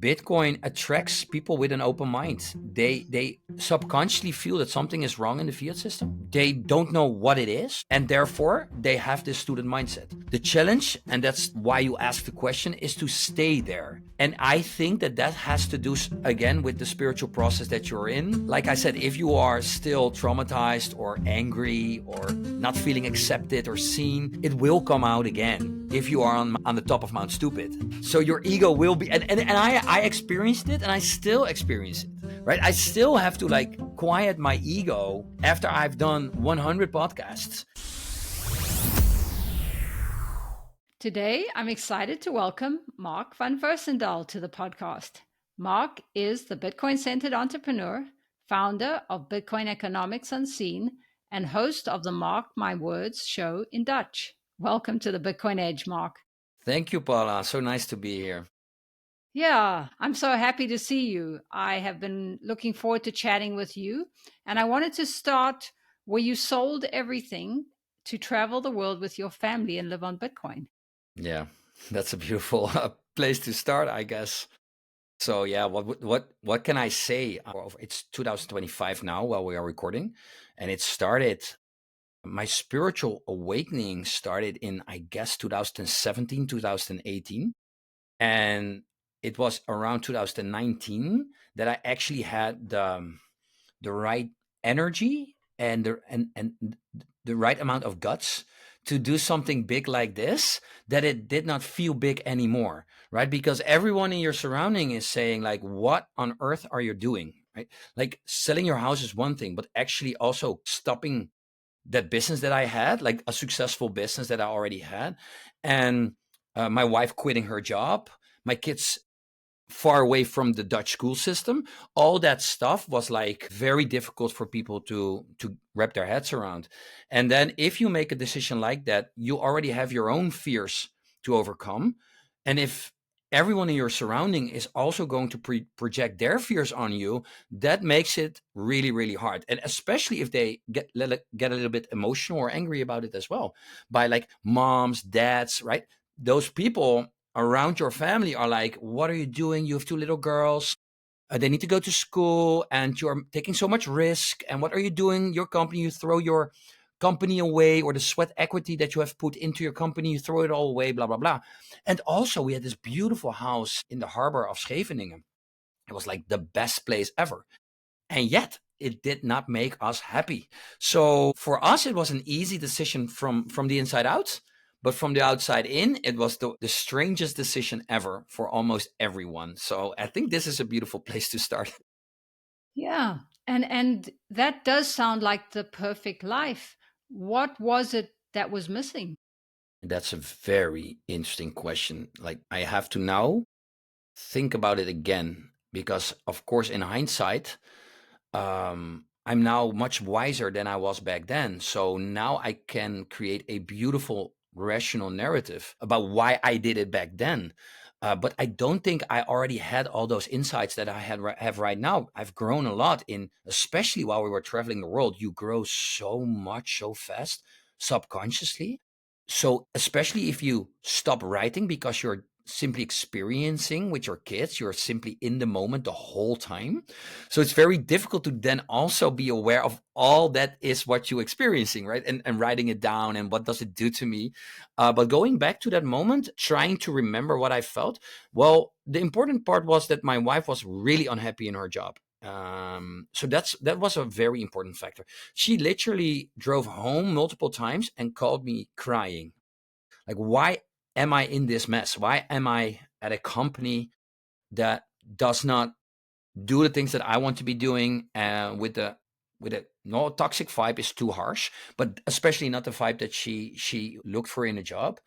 Bitcoin attracts people with an open mind. They subconsciously feel that something is wrong in the fiat system. They don't know what it is, and therefore they have this student mindset. The challenge, and that's why you ask the question, is to stay there. And I think that has to do again with the spiritual process that you're in. Like I said, if you are still traumatized or angry or not feeling accepted or seen, it will come out again if you are on the top of Mount Stupid. So your ego will be, and I experienced it, and I still experience it, right? I still have to quiet my ego after I've done 100 podcasts. Today, I'm excited to welcome Marc van Versendaal to the podcast. Marc is the Bitcoin-centered entrepreneur, founder of Bitcoin Economics Unseen, and host of the Mark My Words show in Dutch. Welcome to the Bitcoin Edge, Marc. Thank you, Paula. So nice to be here. Yeah, I'm so happy to see you. I have been looking forward to chatting with you. And I wanted to start where you sold everything to travel the world with your family and live on Bitcoin. Yeah, that's a beautiful place to start, I guess. So yeah, what can I say? It's 2025 now while we are recording, and it started. My spiritual awakening started in, I guess, 2017, 2018. And it was around 2019 that I actually had the right energy and the right amount of guts to do something big like this, that it did not feel big anymore, right? Because everyone in your surrounding is saying what on earth are you doing, right? Like selling your house is one thing, but actually also stopping that business that I had, like a successful business that I already had, and my wife quitting her job, my kids far away from the Dutch school system. All that stuff was very difficult for people to wrap their heads around. And then if you make a decision like that, you already have your own fears to overcome. And if everyone in your surrounding is also going to project their fears on you, that makes it really, really hard. And especially if they get a little bit emotional or angry about it as well, by moms, dads, right? Those people around your family are like, what are you doing? You have two little girls. They need to go to school and you're taking so much risk. And what are you doing? Your company, you throw your company away, or the sweat equity that you have put into your company, you throw it all away, blah, blah, blah. And also we had this beautiful house in the harbor of Scheveningen. It was like the best place ever. And yet it did not make us happy. So for us, it was an easy decision from the inside out. But from the outside in, it was the strangest decision ever for almost everyone. So I think this is a beautiful place to start. Yeah. And that does sound like the perfect life. What was it that was missing? That's a very interesting question. I have to now think about it again, because of course, in hindsight, I'm now much wiser than I was back then. So now I can create a beautiful, rational narrative about why I did it back then. But I don't think I already had all those insights that I have right now. I've grown a lot especially while we were traveling the world. You grow so much, so fast, subconsciously. So especially if you stop writing because you're simply experiencing with your kids, you're simply in the moment the whole time. So it's very difficult to then also be aware of all that is what you're experiencing, right? And writing it down and what does it do to me. But going back to that moment, trying to remember what I felt, well, the important part was that my wife was really unhappy in her job. So that was a very important factor. She literally drove home multiple times and called me crying. Like, why am I in this mess? Why am I at a company that does not do the things that I want to be doing? With a no, toxic vibe is too harsh, but especially not the vibe that she looked for in a job.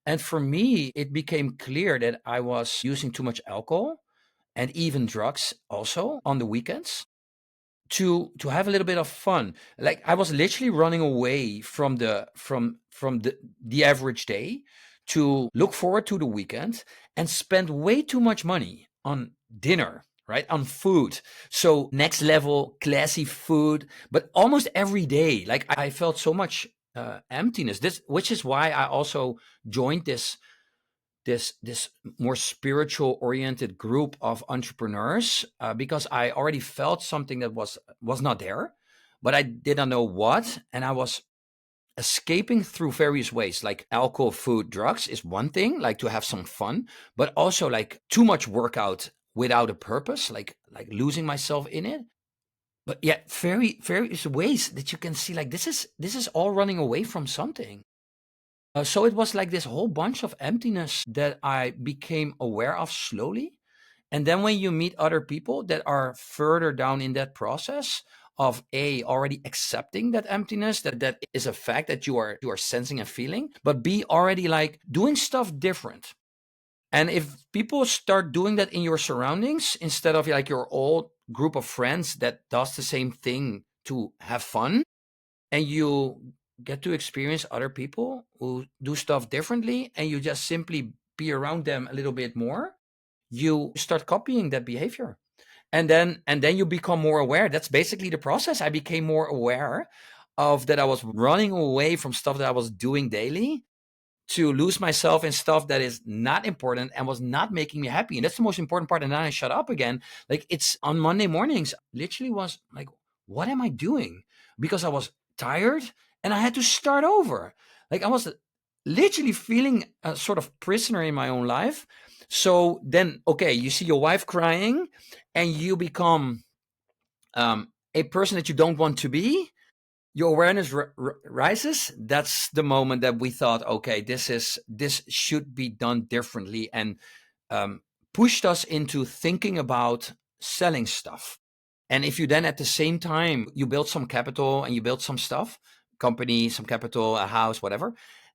And for me, it became clear that I was using too much alcohol and even drugs also on the weekends to have a little bit of fun. Like I was literally running away from the average day to look forward to the weekend and spend way too much money on dinner, right? On food. So next level classy food, but almost every day. Like I felt so much emptiness. Which is why I also joined this this more spiritual oriented group of entrepreneurs, because I already felt something that was not there, but I did not know what, and I was escaping through various ways. Like alcohol, food, drugs is one thing, like to have some fun, but also like too much workout without a purpose, like losing myself in it. But yet various ways that you can see, like this is all running away from something. So it was like this whole bunch of emptiness that I became aware of slowly. And then when you meet other people that are further down in that process of A, already accepting that emptiness, that is a fact that you are sensing and feeling, but B, already like doing stuff different. And if people start doing that in your surroundings instead of like your old group of friends that does the same thing to have fun, and you get to experience other people who do stuff differently, and you just simply be around them a little bit more, you start copying that behavior. And then you become more aware. That's basically the process. I became more aware of that. I was running away from stuff that I was doing daily to lose myself in stuff that is not important and was not making me happy. And that's the most important part. And then I shut up again. Like, it's on Monday mornings, literally was like, what am I doing? Because I was tired and I had to start over. Like, I was literally feeling a sort of prisoner in my own life. So then, okay, you see your wife crying and you become a person that you don't want to be. Your awareness rises. That's the moment that we thought, okay, this should be done differently, and um, pushed us into thinking about selling stuff. And if you then at the same time you build some capital and you build some stuff, company, some capital, a house, whatever,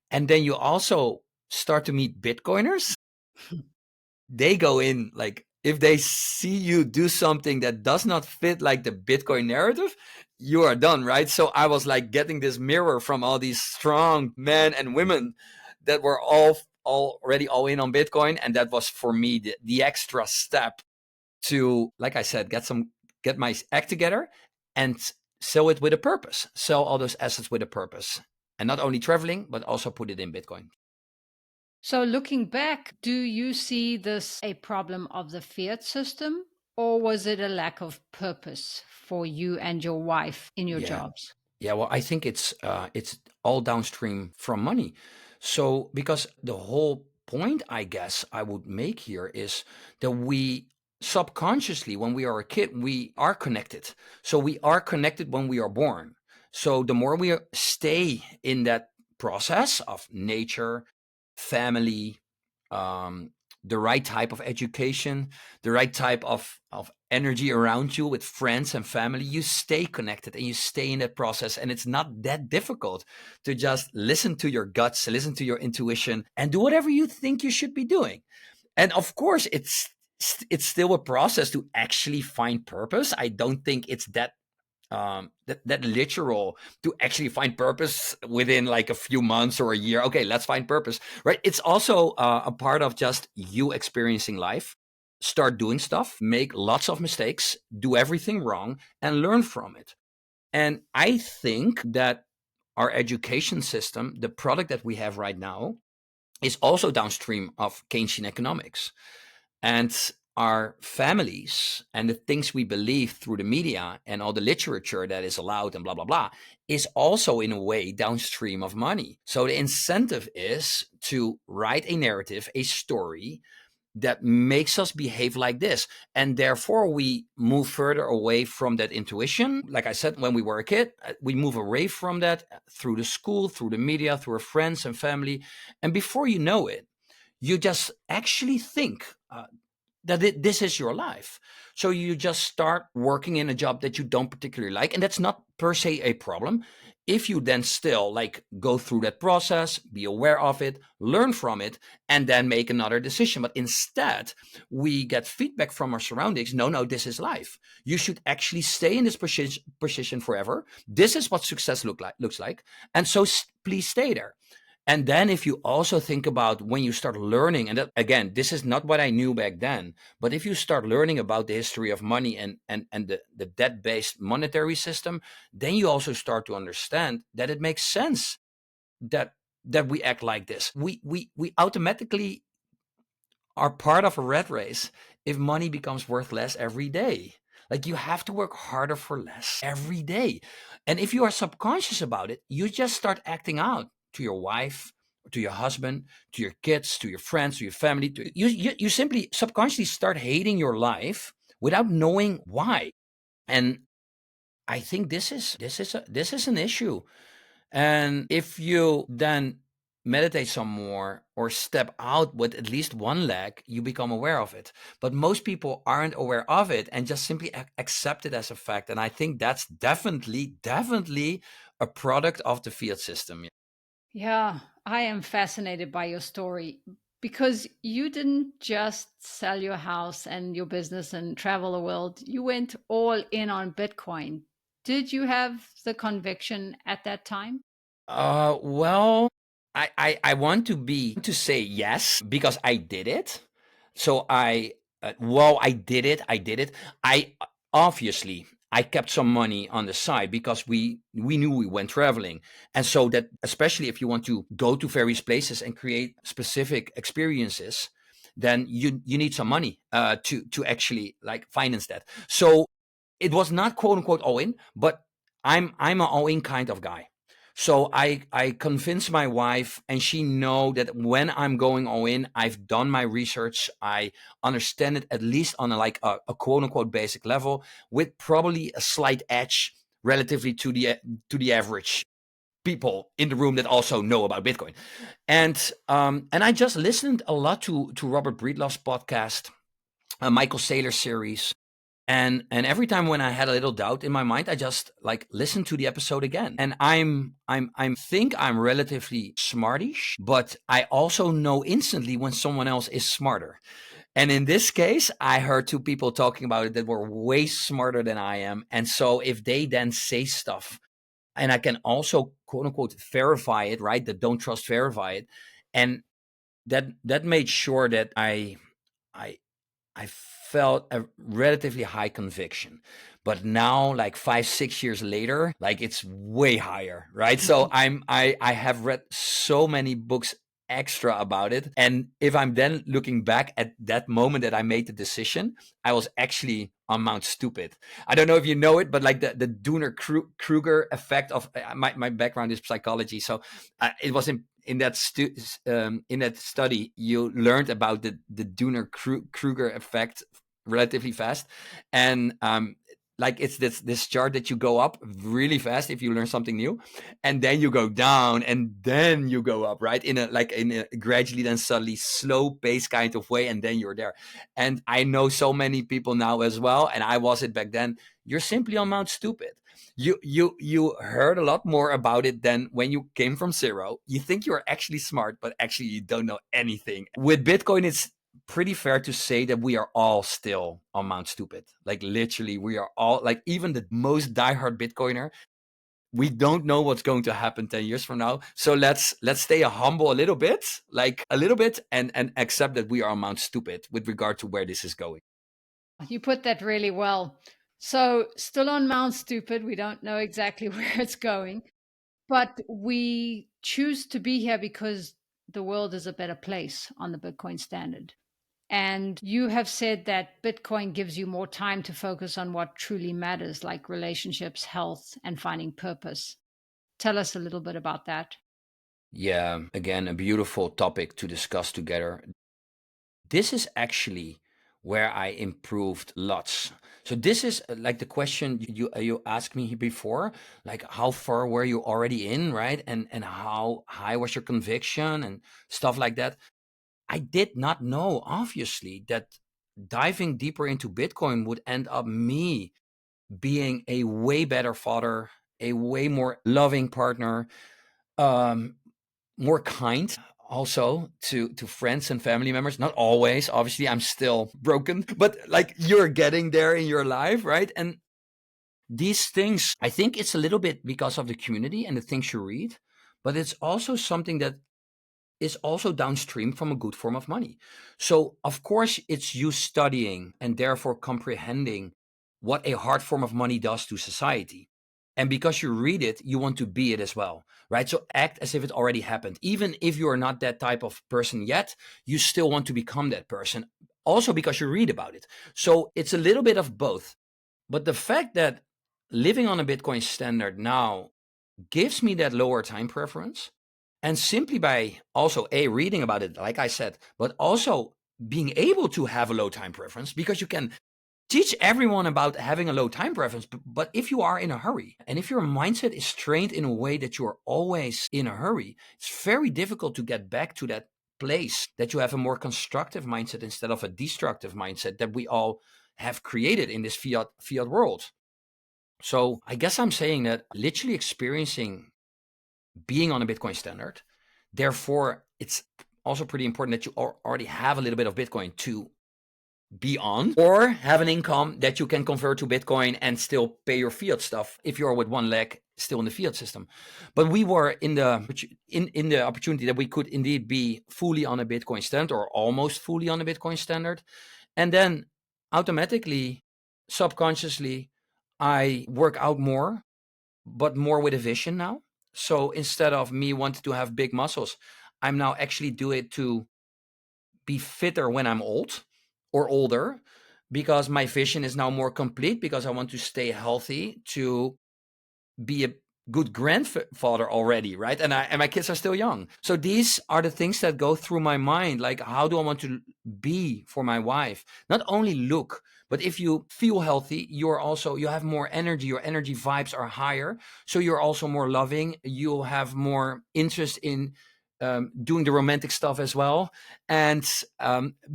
and then you also start to meet Bitcoiners, they go in, like, if they see you do something that does not fit like the Bitcoin narrative, you are done, right? So I was like getting this mirror from all these strong men and women that were all already all in on Bitcoin, and that was for me the extra step to, like I said, get my act together and sell it with a purpose, sell all those assets with a purpose, and not only traveling but also put it in Bitcoin. So, looking back, do you see this a problem of the fiat system, or was it a lack of purpose for you and your wife in your Yeah. jobs? Yeah, well, I think it's all downstream from money. So because the whole point, I guess, I would make here is that we subconsciously, when we are a kid, we are connected. So we are connected when we are born. So the more we stay in that process of nature, family, um, the right type of education, the right type of energy around you with friends and family, you stay connected and you stay in that process. And it's not that difficult to just listen to your guts, listen to your intuition, and do whatever you think you should be doing. And of course, it's still a process to actually find purpose. I don't think it's that literal to actually find purpose within like a few months or a year. Okay, let's find purpose, right? It's also a part of just you experiencing life. Start doing stuff, make lots of mistakes, do everything wrong, and learn from it. And I think that our education system, the product that we have right now, is also downstream of Keynesian economics. And our families and the things we believe through the media and all the literature that is allowed and blah, blah, blah, is also in a way downstream of money. So the incentive is to write a narrative, a story that makes us behave like this. And therefore, we move further away from that intuition. Like I said, when we were a kid, we move away from that through the school, through the media, through our friends and family. And before you know it, you just actually think that this is your life. So you just start working in a job that you don't particularly like. And that's not per se a problem. If you then still like go through that process, be aware of it, learn from it, and then make another decision. But instead, we get feedback from our surroundings. No, this is life. You should actually stay in this position forever. This is what success looks like. And so please stay there. And then if you also think about when you start learning, and that, again, this is not what I knew back then, but if you start learning about the history of money and the debt-based monetary system, then you also start to understand that it makes sense that we act like this. We automatically are part of a rat race if money becomes worth less every day. Like you have to work harder for less every day. And if you are subconscious about it, you just start acting out to your wife, to your husband, to your kids, to your friends, to your family. You simply subconsciously start hating your life without knowing why. And I think this is an issue. And if you then meditate some more or step out with at least one leg, you become aware of it. But most people aren't aware of it and just simply accept it as a fact. And I think that's definitely a product of the fiat system. Yeah, I am fascinated by your story because you didn't just sell your house and your business and travel the world. You went all in on Bitcoin. Did you have the conviction at that time? Well, I want to say yes because I did it. So I did it. I did it. I obviously I kept some money on the side because we knew we went traveling, and so that especially if you want to go to various places and create specific experiences, then you need some money to actually like finance that. So it was not quote unquote all in, but I'm an all in kind of guy. So I convinced my wife, and she know that when I'm going all in, I've done my research. I understand it at least on a quote unquote basic level, with probably a slight edge relatively to the average people in the room that also know about Bitcoin. And I just listened a lot to Robert Breedlove's podcast, Michael Saylor's series, and every time when I had a little doubt in my mind, I just like listened to the episode again. And I'm think I'm relatively smartish, but I also know instantly when someone else is smarter. And in this case, I heard two people talking about it that were way smarter than I am. And so if they then say stuff, and I can also quote unquote verify it, right? That don't trust verify it. And that made sure that I I felt a relatively high conviction. But now, like 5, 6 years later, like it's way higher, right? So I have read so many books extra about it. And if I'm then looking back at that moment that I made the decision, I was actually on Mount Stupid. I don't know if you know it, but like the Dunner Kruger effect of my background is psychology. So it was in that study, you learned about the Dunner Kruger effect relatively fast, and like it's this chart that you go up really fast if you learn something new, and then you go down, and then you go up, right, in a gradually then suddenly slow pace kind of way, and then you're there. And I know so many people now as well, and I was it back then. You're simply on Mount Stupid. You heard a lot more about it than when you came from zero. You think you're actually smart, but actually you don't know anything. With Bitcoin, it's pretty fair to say that we are all still on Mount Stupid. Like literally, we are all like even the most diehard Bitcoiner. We don't know what's going to happen 10 years from now. So let's stay humble a little bit, like a little bit, and accept that we are on Mount Stupid with regard to where this is going. You put that really well. So, still on Mount Stupid, we don't know exactly where it's going, but we choose to be here because the world is a better place on the Bitcoin standard. And you have said that Bitcoin gives you more time to focus on what truly matters, like relationships, health, and finding purpose. Tell us a little bit about that. Yeah, again, a beautiful topic to discuss together. This is actually where I improved lots. So this is like the question you asked me before, like how far were you already in, right? And how high was your conviction and stuff like that. I did not know, obviously, that diving deeper into Bitcoin would end up me being a way better father, a way more loving partner, um, more kind also to friends and family members. Not always, obviously, I'm still broken, but like you're getting there in your life, right? And these things, I think it's a little bit because of the community and the things you read, but it's also something that is also downstream from a good form of money. So of course it's you studying and therefore comprehending what a hard form of money does to society. And because you read it, you want to be it as well, right? So act as if it already happened. Even if you are not that type of person yet, you still want to become that person. Also because you read about it. So it's a little bit of both. But the fact that living on a Bitcoin standard now gives me that lower time preference, and simply by also reading about it, like I said, but also being able to have a low time preference, because you can teach everyone about having a low time preference. But if you are in a hurry, and if your mindset is trained in a way that you are always in a hurry, it's very difficult to get back to that place that you have a more constructive mindset instead of a destructive mindset that we all have created in this fiat world. So I guess I'm saying that literally experiencing being on a Bitcoin standard, therefore it's also pretty important that you already have a little bit of Bitcoin to be on, or have an income that you can convert to Bitcoin and still pay your fiat stuff if you're with one leg still in the fiat system. But we were in the opportunity that we could indeed be fully on a Bitcoin standard, or almost fully on a Bitcoin standard. And then automatically, subconsciously, I work out more, but more with a vision now. So instead of me wanting to have big muscles, I'm now actually do it to be fitter when I'm old or older, because my vision is now more complete, because I want to stay healthy, to be a good grandfather already, right? And my kids are still young. So these are the things that go through my mind. Like, how do I want to be for my wife? Not only look, but if you feel healthy, you have more energy. Your energy vibes are higher. So you're also more loving. You'll have more interest in doing the romantic stuff as well. And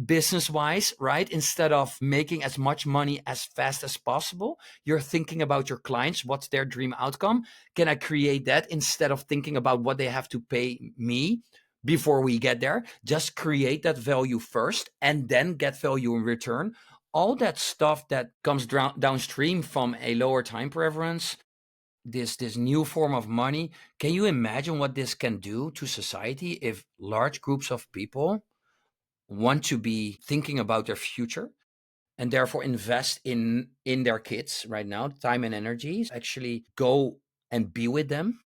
business wise, right? Instead of making as much money as fast as possible, you're thinking about your clients. What's their dream outcome? Can I create that instead of thinking about what they have to pay me before we get there? Just create that value first and then get value in return. All that stuff that comes downstream from a lower time preference, this new form of money. Can you imagine what this can do to society if large groups of people want to be thinking about their future, and therefore invest in their kids right now, time and energy, actually go and be with them,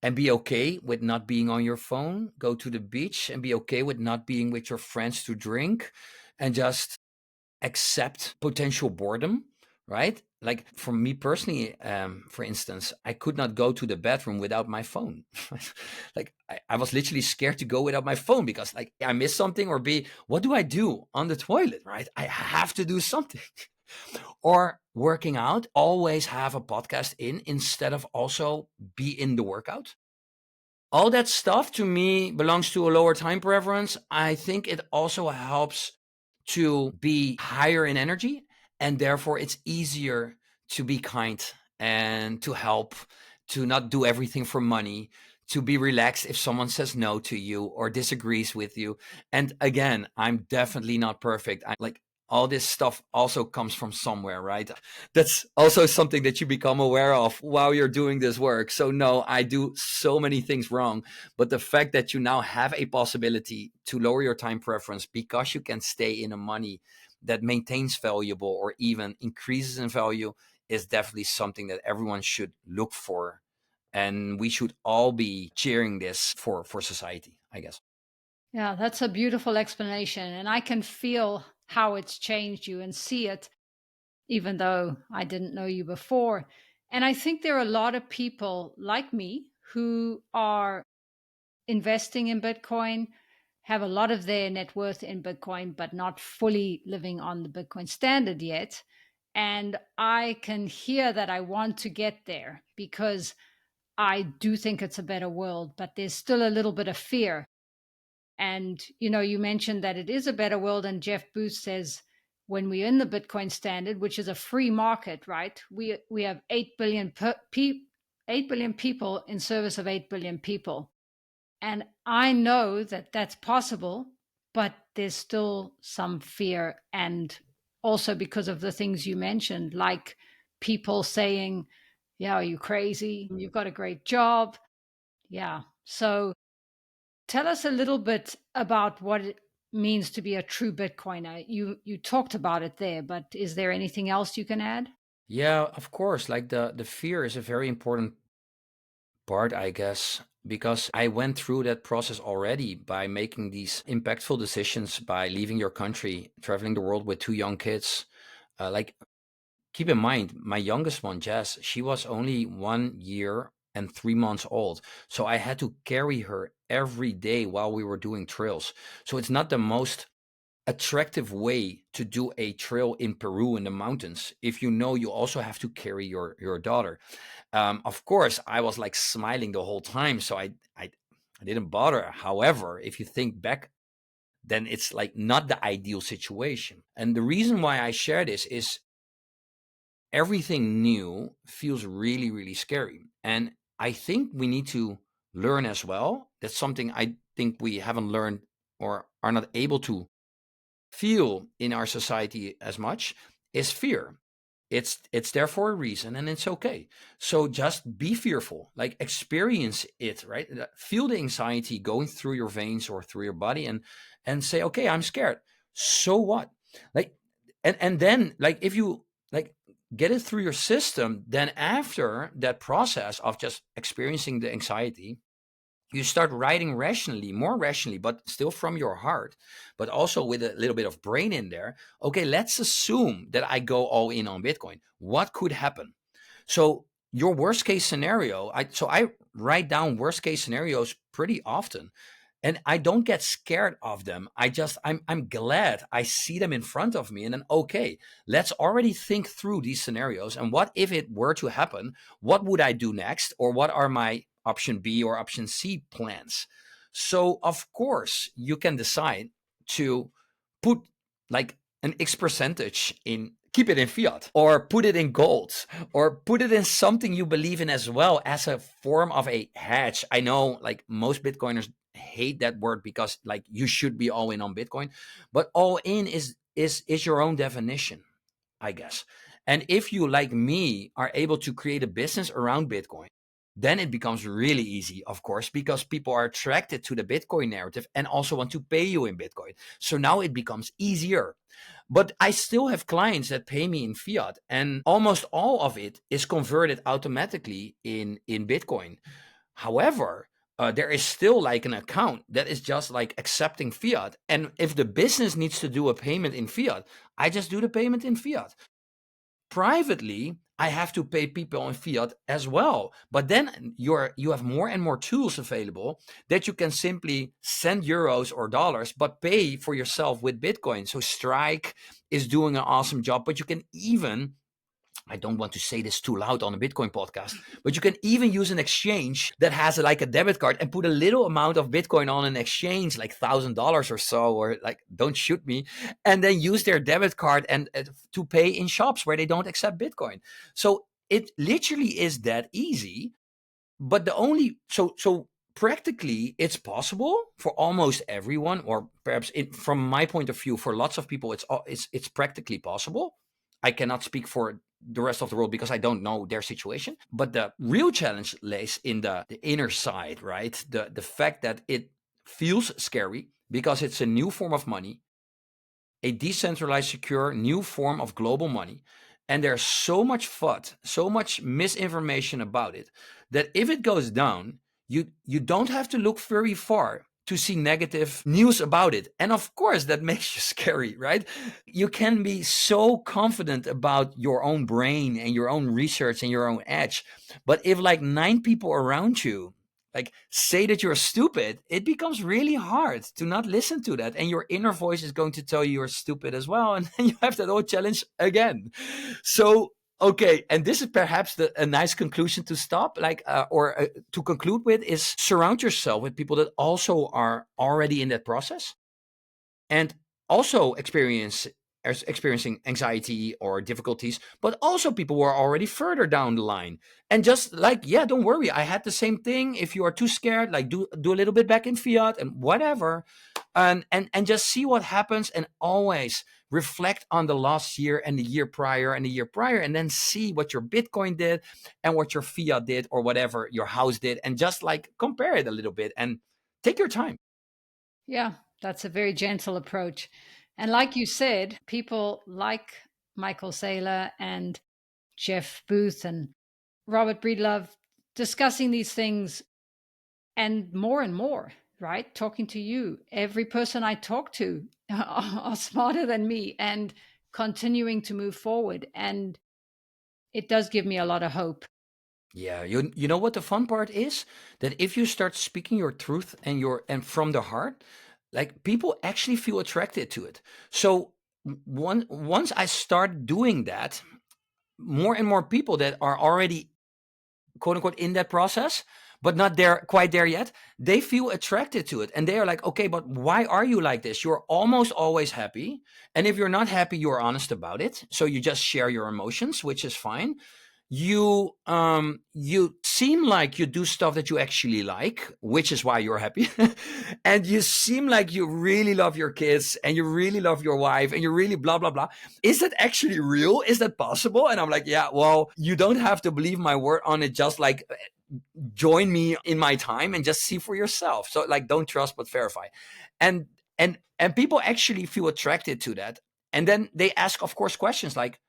and be okay with not being on your phone, go to the beach and be okay with not being with your friends to drink, and just accept potential boredom, right? Like for me personally, for instance, I could not go to the bathroom without my phone. Like I was literally scared to go without my phone, because like I miss something, or what do I do on the toilet, right? I have to do something. Or working out, always have a podcast in instead of also be in the workout. All that stuff to me belongs to a lower time preference. I think it also helps to be higher in energy, and therefore it's easier to be kind and to help, to not do everything for money, to be relaxed if someone says no to you or disagrees with you. And again, I'm definitely not perfect. I like all this stuff also comes from somewhere, right? That's also something that you become aware of while you're doing this work. So no, I do so many things wrong, but the fact that you now have a possibility to lower your time preference because you can stay in a money that maintains valuable or even increases in value is definitely something that everyone should look for, and we should all be cheering this for society, I guess. Yeah, that's a beautiful explanation. And I can feel how it's changed you and see it, even though I didn't know you before. And I think there are a lot of people like me who are investing in Bitcoin, have a lot of their net worth in Bitcoin, but not fully living on the Bitcoin standard yet. And I can hear that I want to get there because I do think it's a better world, but there's still a little bit of fear. And you mentioned that it is a better world, and Jeff Booth says when we're in the Bitcoin standard, which is a free market, right? We have 8 billion people in service of 8 billion people. And I know that that's possible, but there's still some fear. And also because of the things you mentioned, like people saying, yeah, are you crazy? You've got a great job. Yeah. So tell us a little bit about what it means to be a true Bitcoiner. You talked about it there, but is there anything else you can add? Yeah, of course. Like the fear is a very important part, I guess, because I went through that process already by making these impactful decisions by leaving your country, traveling the world with two young kids. Like, keep in mind, my youngest one, Jess, she was only 1 year and 3 months old. So I had to carry her every day while we were doing trails. So it's not the most attractive way to do a trail in Peru in the mountains if you know you also have to carry your daughter. Of course, I was like smiling the whole time, so I didn't bother. However, if you think back, then it's like not the ideal situation. And the reason why I share this is everything new feels really, really scary. And I think we need to learn as well. That's something I think we haven't learned or are not able to feel in our society as much is fear. It's there for a reason and it's okay. So just be fearful, like experience it, right? Feel the anxiety going through your veins or through your body and say, okay, I'm scared. So what? Like and then like if you like get it through your system, then after that process of just experiencing the anxiety, you start writing rationally, more rationally, but still from your heart, but also with a little bit of brain in there. Okay, let's assume that I go all in on Bitcoin. What could happen? So your worst case scenario, I write down worst case scenarios pretty often. And I don't get scared of them. I'm glad I see them in front of me. And then okay, let's already think through these scenarios. And what if it were to happen? What would I do next? Or what are my option B or option C plans? So of course you can decide to put like an X percentage in, keep it in fiat or put it in gold or put it in something you believe in as well as a form of a hedge. I know like most Bitcoiners hate that word because like you should be all in on Bitcoin, but all in is your own definition, I guess. And if you, like me, are able to create a business around Bitcoin, then it becomes really easy, of course, because people are attracted to the Bitcoin narrative and also want to pay you in Bitcoin. So now it becomes easier. But I still have clients that pay me in fiat, and almost all of it is converted automatically in Bitcoin. However, there is still like an account that is just like accepting fiat. And if the business needs to do a payment in fiat, I just do the payment in fiat. Privately, I have to pay people in fiat as well. But then you have more and more tools available that you can simply send euros or dollars, but pay for yourself with Bitcoin. So Strike is doing an awesome job, but you can even, I don't want to say this too loud on a Bitcoin podcast, but you can even use an exchange that has like a debit card and put a little amount of Bitcoin on an exchange, like $1,000 or so, or like, don't shoot me, and then use their debit card and to pay in shops where they don't accept Bitcoin. So it literally is that easy. But the only so practically it's possible for almost everyone, or perhaps from my point of view, for lots of people, it's practically possible. I cannot speak for the rest of the world because I don't know their situation. But the real challenge lays in the inner side, right? The fact that it feels scary because it's a new form of money, a decentralized, secure, new form of global money. And there's so much FUD, so much misinformation about it, that if it goes down, you don't have to look very far to see negative news about it. And of course, that makes you scary, right? You can be so confident about your own brain and your own research and your own edge. But if like nine people around you like say that you're stupid, it becomes really hard to not listen to that, and your inner voice is going to tell you you're stupid as well, and then you have that whole challenge again. So okay, and this is perhaps a nice conclusion to stop, like or to conclude with, is surround yourself with people that also are already in that process and also experiencing anxiety or difficulties, but also people who are already further down the line. And just like, yeah, don't worry, I had the same thing. If you are too scared, like do a little bit back in fiat and whatever, and just see what happens, and always reflect on the last year and the year prior and the year prior, and then see what your Bitcoin did and what your fiat did or whatever your house did, and just like compare it a little bit and take your time. Yeah, that's a very gentle approach. And like you said, people like Michael Saylor and Jeff Booth and Robert Breedlove discussing these things, and more, right? Talking to you. Every person I talk to are smarter than me and continuing to move forward. And it does give me a lot of hope. Yeah, you know what the fun part is? That if you start speaking your truth and from the heart, like people actually feel attracted to it. So once I start doing that, more and more people that are already quote unquote in that process, but not there quite there yet, they feel attracted to it. And they are like, okay, but why are you like this? You're almost always happy. And if you're not happy, you're honest about it. So you just share your emotions, which is fine. You seem like you do stuff that you actually like, which is why you're happy. And you seem like you really love your kids and you really love your wife and you really blah blah blah. Is that actually real? Is that possible? And I'm like, yeah, well, you don't have to believe my word on it. Just like join me in my time and just see for yourself. So like, don't trust but verify. And people actually feel attracted to that. And then they ask, of course, questions like,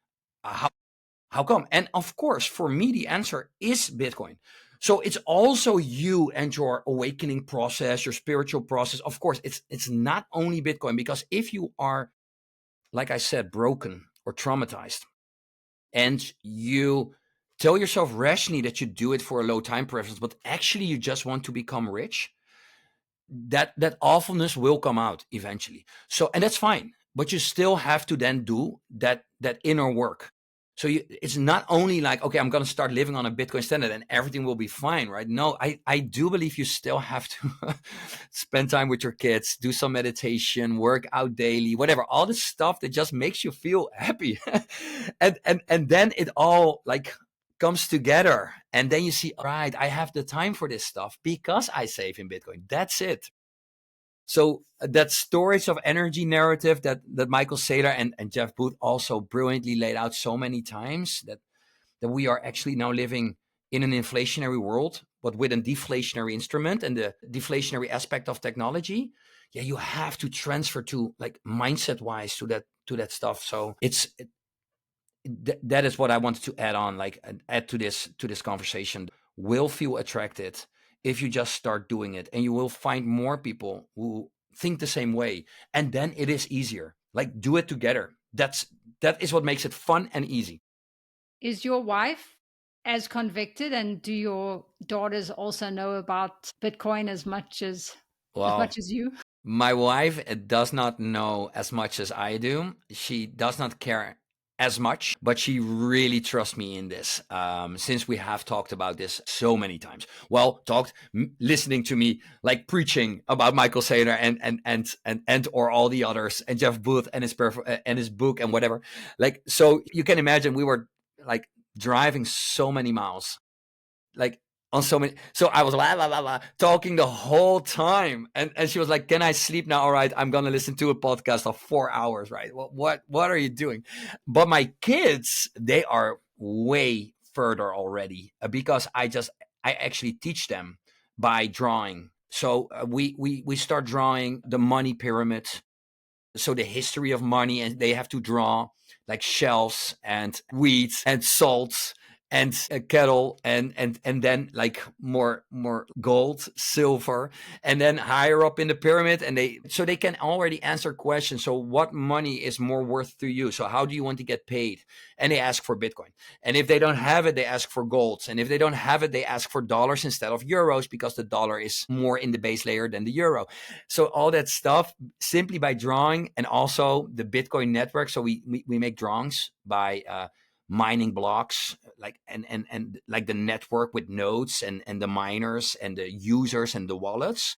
how come? And of course, for me, the answer is Bitcoin. So it's also you and your awakening process, your spiritual process. Of course, it's not only Bitcoin, because if you are, like I said, broken or traumatized, and you tell yourself rationally that you do it for a low time preference, but actually you just want to become rich, that awfulness will come out eventually. So, and that's fine, but you still have to then do that inner work. So it's not only like, okay, I'm going to start living on a Bitcoin standard and everything will be fine, right? No, I do believe you still have to spend time with your kids, do some meditation, work out daily, whatever, all the stuff that just makes you feel happy. And then it all like comes together, and then you see, right, I have the time for this stuff because I save in Bitcoin. That's it. So that storage of energy narrative that Michael Saylor and Jeff Booth also brilliantly laid out so many times, that we are actually now living in an inflationary world, but with a deflationary instrument and the deflationary aspect of technology. Yeah, you have to transfer to like mindset wise to that stuff. So that is what I wanted to add on, like add to this conversation. Will feel attracted if you just start doing it, and you will find more people who think the same way, and then it is easier. Like do it together. That is what makes it fun and easy. Is your wife as convicted, and do your daughters also know about Bitcoin as Well, much as you? my wife does not know as much as I do. She does not care as much, but she really trusts me in this, since we have talked about this so many times. Well, listening to me like preaching about Michael Saylor and or all the others, and Jeff Booth and his book and whatever. Like, so you can imagine we were like driving so many miles, like on so many. So I was talking the whole time, and she was like, "Can I sleep now? All right, I'm gonna listen to a podcast of 4 hours. Right? What are you doing?" But my kids, they are way further already, because I actually teach them by drawing. So we start drawing the money pyramid, so the history of money, and they have to draw like shells and wheat and salts and cattle, and then like more gold, silver, and then higher up in the pyramid, and they can already answer questions. So what money is more worth to you? So how do you want to get paid? And they ask for Bitcoin. And if they don't have it, they ask for golds. And if they don't have it, they ask for dollars instead of euros, because the dollar is more in the base layer than the euro. So all that stuff simply by drawing, and also the Bitcoin network. So we make drawings by mining blocks, like and like the network with nodes and the miners and the users and the wallets.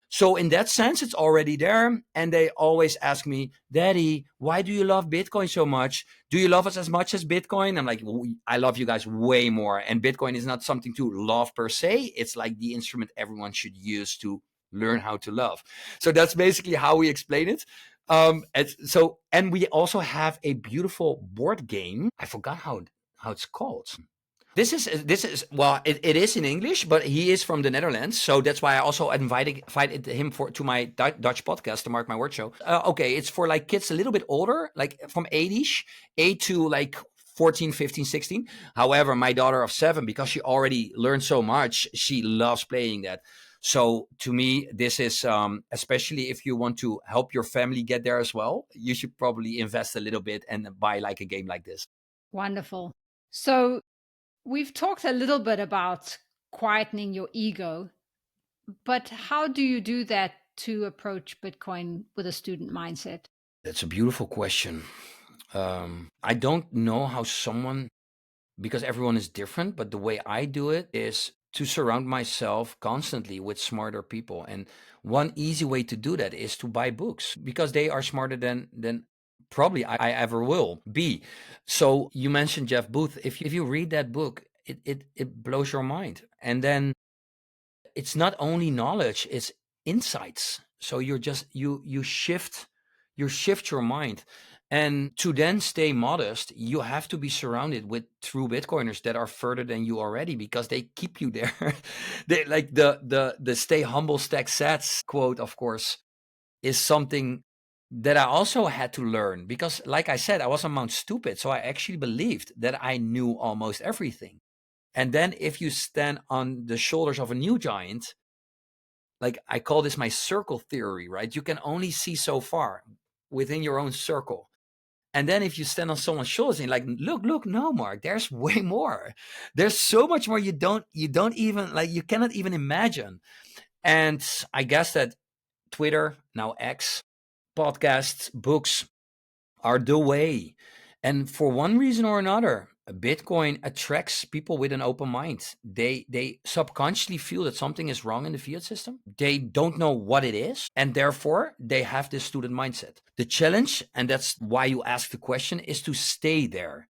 So in that sense, it's already there. And they always ask me, Daddy, why do you love Bitcoin so much? Do you love us as much as Bitcoin? I'm like, I love you guys way more. And Bitcoin is not something to love per se. It's like the instrument everyone should use to learn how to love. So that's basically how we explain it. And we also have a beautiful board game. I forgot how it's called. This is well, it is in English, but he is from the Netherlands, so that's why I also invited him to my Dutch podcast, the Mark My Word Show. Okay, it's for like kids a little bit older, like from 8-ish, 8 to like 14, 15, 16. However, my daughter of 7, because she already learned so much, she loves playing that. So to me, this is, especially if you want to help your family get there as well, you should probably invest a little bit and buy like a game like this. Wonderful. So we've talked a little bit about quietening your ego, but how do you do that to approach Bitcoin with a student mindset? That's a beautiful question. I don't know how someone, because everyone is different, but the way I do it is to surround myself constantly with smarter people. And one easy way to do that is to buy books, because they are smarter than probably I ever will be. So you mentioned Jeff Booth. If you read that book, it blows your mind. And then it's not only knowledge, it's insights. So you're just you shift your mind. And to then stay modest, you have to be surrounded with true Bitcoiners that are further than you already, because they keep you there. They like the stay humble stack sats quote, of course, is something that I also had to learn, because like I said, I was amount stupid. So I actually believed that I knew almost everything. And then if you stand on the shoulders of a new giant, like I call this my circle theory, right? You can only see so far within your own circle. And then if you stand on someone's shoulders and like, look, no, Mark, there's way more. There's so much more you don't even like, you cannot even imagine. And I guess that Twitter, now X, podcasts, books are the way. And for one reason or another, Bitcoin attracts people with an open mind. They subconsciously feel that something is wrong in the fiat system. They don't know what it is, and therefore they have this student mindset. The challenge, and that's why you ask the question, is to stay there.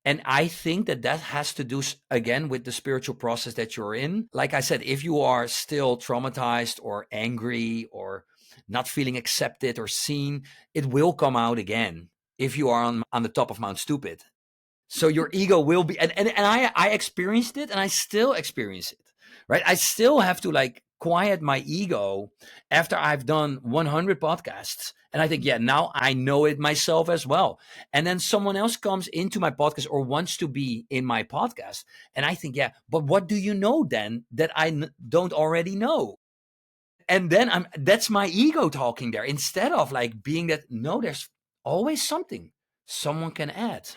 And I think that that has to do, again, with the spiritual process that you're in. Like I said, if you are still traumatized or angry or not feeling accepted or seen, it will come out again if you are on the top of Mount Stupid. So your ego will be, and I experienced it and I still experience it, right? I still have to like quiet my ego after I've done 100 podcasts. And I think, yeah, now I know it myself as well. And then someone else comes into my podcast or wants to be in my podcast. And I think, yeah, but what do you know then that I don't already know? And then that's my ego talking there, instead of like being that, no, there's always something someone can add.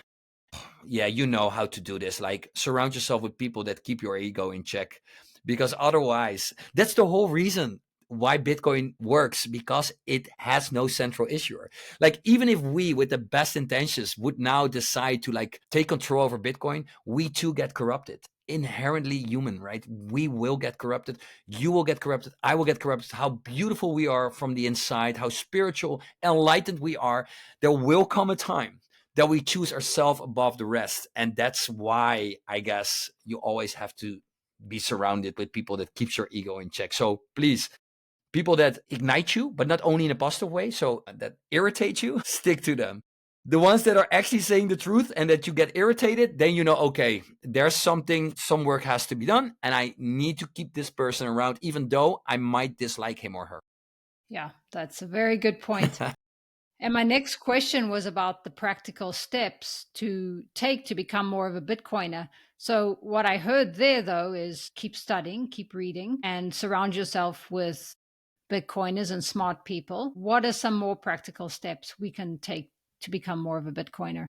Yeah, you know how to do this. Like, surround yourself with people that keep your ego in check, because otherwise, that's the whole reason why Bitcoin works, because it has no central issuer. Like, even if we, with the best intentions, would now decide to like take control over Bitcoin, we too get corrupted. Inherently human, right? We will get corrupted. You will get corrupted. I will get corrupted. How beautiful we are from the inside, how spiritual, enlightened we are. There will come a time that we choose ourselves above the rest. And that's why I guess you always have to be surrounded with people that keeps your ego in check. So please, people that ignite you, but not only in a positive way, so that irritate you, stick to them. The ones that are actually saying the truth and that you get irritated, then you know, okay, there's some work has to be done, and I need to keep this person around, even though I might dislike him or her. Yeah, that's a very good point. And my next question was about the practical steps to take to become more of a Bitcoiner. So, what I heard there, though, is keep studying, keep reading, and surround yourself with Bitcoiners and smart people. What are some more practical steps we can take to become more of a Bitcoiner?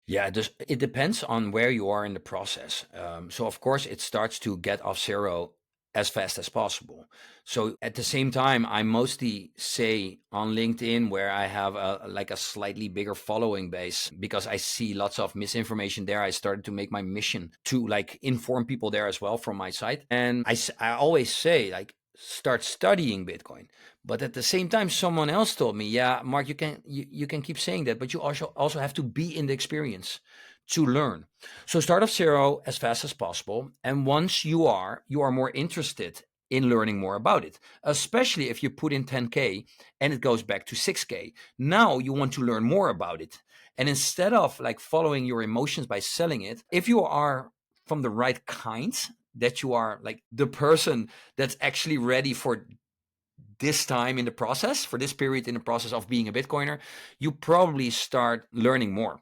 Yeah, it depends on where you are in the process. So, of course, it starts to get off zero as fast as possible. So, at the same time, I mostly say on LinkedIn, where I have a slightly bigger following base, because I see lots of misinformation there. I started to make my mission to like inform people there as well from my site. And I always say, like, start studying Bitcoin. But at the same time, someone else told me, yeah, Mark, you can keep saying that, but you also have to be in the experience to learn. So start off zero as fast as possible. And once you are more interested in learning more about it, especially if you put in 10K and it goes back to 6K. Now you want to learn more about it. And instead of like following your emotions by selling it, if you are from the right kind, that you are like the person that's actually ready for this time in the process, for this period in the process of being a Bitcoiner, you probably start learning more.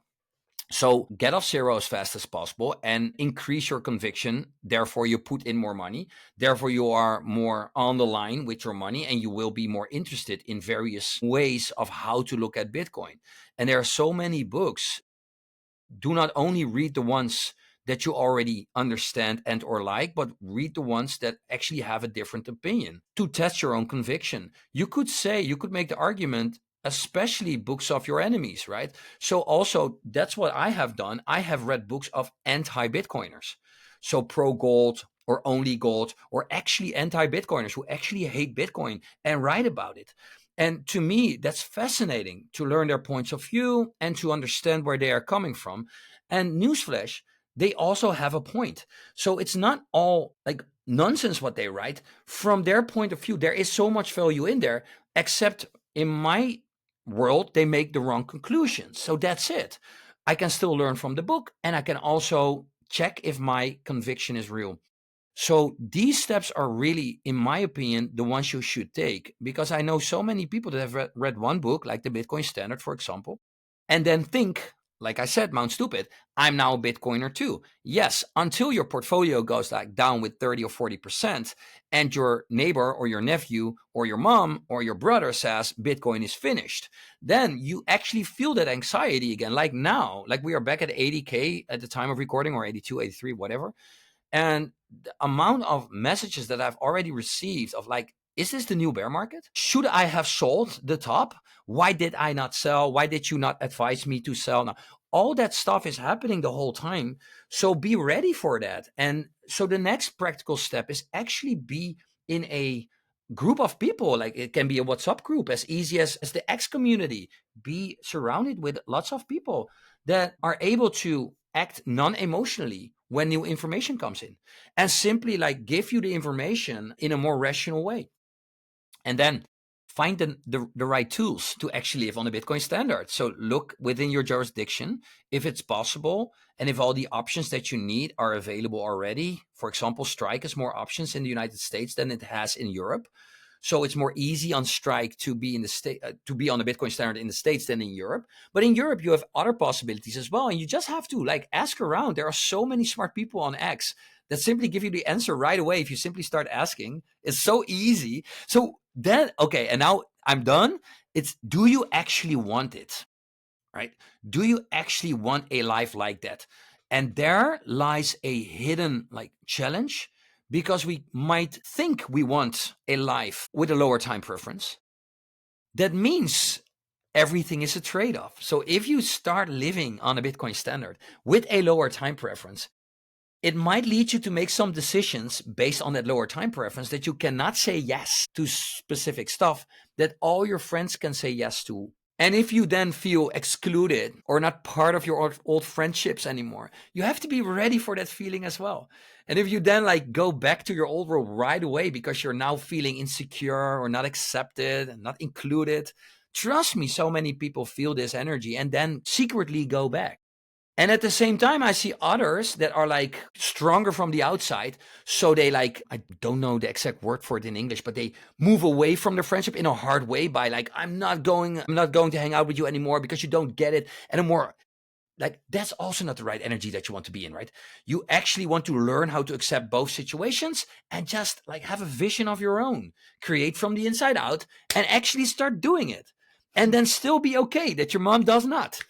So get off zero as fast as possible and increase your conviction. Therefore, you put in more money. Therefore, you are more on the line with your money, and you will be more interested in various ways of how to look at Bitcoin. And there are so many books. Do not only read the ones that you already understand and or like, but read the ones that actually have a different opinion to test your own conviction. You could make the argument, especially books of your enemies, right? So also that's what I have done. I have read books of anti-Bitcoiners. So pro gold or only gold, or actually anti-Bitcoiners who actually hate Bitcoin and write about it. And to me, that's fascinating to learn their points of view and to understand where they are coming from. And newsflash, they also have a point. So it's not all like nonsense what they write. From their point of view, there is so much value in there, except in my world, they make the wrong conclusions. So that's it. I can still learn from the book, and I can also check if my conviction is real. So these steps are really, in my opinion, the ones you should take, because I know so many people that have read one book, like the Bitcoin Standard, for example, and then think, like I said, Mount Stupid, I'm now a Bitcoiner too. Yes, until your portfolio goes like down with 30 or 40%, and your neighbor or your nephew or your mom or your brother says Bitcoin is finished. Then you actually feel that anxiety again, like now, like we are back at 80K at the time of recording, or 82, 83, whatever. And the amount of messages that I've already received of like, is this the new bear market? Should I have sold the top? Why did I not sell? Why did you not advise me to sell? Now, all that stuff is happening the whole time. So be ready for that. And so the next practical step is actually be in a group of people. Like it can be a WhatsApp group, as easy as the X community. Be surrounded with lots of people that are able to act non-emotionally when new information comes in, and simply like give you the information in a more rational way. And then find the right tools to actually live on the Bitcoin standard. So look within your jurisdiction if it's possible, and if all the options that you need are available already. For example, Strike has more options in the United States than it has in Europe. So it's more easy on Strike to be in the state to be on the Bitcoin standard in the States than in Europe. But in Europe, you have other possibilities as well, and you just have to like ask around. There are so many smart people on X that simply give you the answer right away if you simply start asking. It's so easy. So then, okay, and now I'm done. It's, do you actually want it? Right? Do you actually want a life like that? And there lies a hidden like challenge, because we might think we want a life with a lower time preference. That means everything is a trade-off. So if you start living on a Bitcoin standard with a lower time preference, it might lead you to make some decisions based on that lower time preference that you cannot say yes to specific stuff that all your friends can say yes to. And if you then feel excluded or not part of your old friendships anymore, you have to be ready for that feeling as well. And if you then like go back to your old world right away because you're now feeling insecure or not accepted and not included, trust me, so many people feel this energy and then secretly go back. And at the same time, I see others that are like stronger from the outside. So they like, I don't know the exact word for it in English, but they move away from the friendship in a hard way by like, I'm not going to hang out with you anymore because you don't get it. And a more like, that's also not the right energy that you want to be in, right? You actually want to learn how to accept both situations and just like have a vision of your own, create from the inside out and actually start doing it. And then still be okay that your mom does not.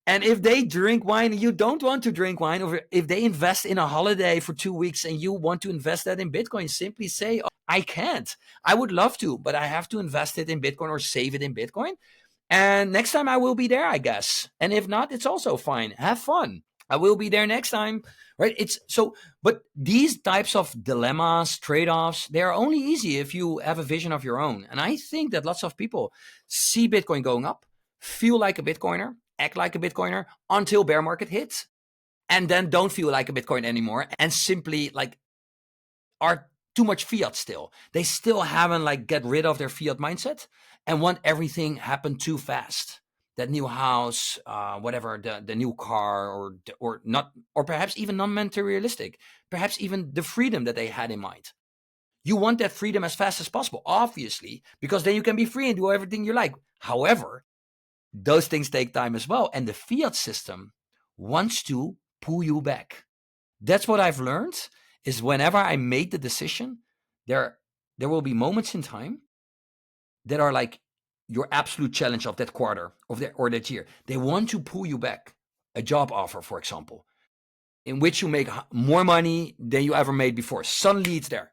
And if they drink wine and you don't want to drink wine, or if they invest in a holiday for 2 weeks and you want to invest that in Bitcoin, simply say, oh, I can't. I would love to, but I have to invest it in Bitcoin or save it in Bitcoin. And next time I will be there, I guess. And if not, it's also fine. Have fun. I will be there next time. Right? It's so, but these types of dilemmas, trade-offs, they are only easy if you have a vision of your own. And I think that lots of people see Bitcoin going up, feel like a Bitcoiner, act like a Bitcoiner until bear market hits, and then don't feel like a Bitcoin anymore and simply like are too much fiat still. They still haven't like get rid of their fiat mindset and want everything happen too fast. That new house, whatever, the new car, or not, or perhaps even non-materialistic, perhaps even the freedom that they had in mind. You want that freedom as fast as possible, obviously, because then you can be free and do everything you like. However, those things take time as well. And the fiat system wants to pull you back. That's what I've learned, is whenever I made the decision, there will be moments in time that are like your absolute challenge of that quarter or that year. They want to pull you back. A job offer, for example, in which you make more money than you ever made before. Suddenly it's there.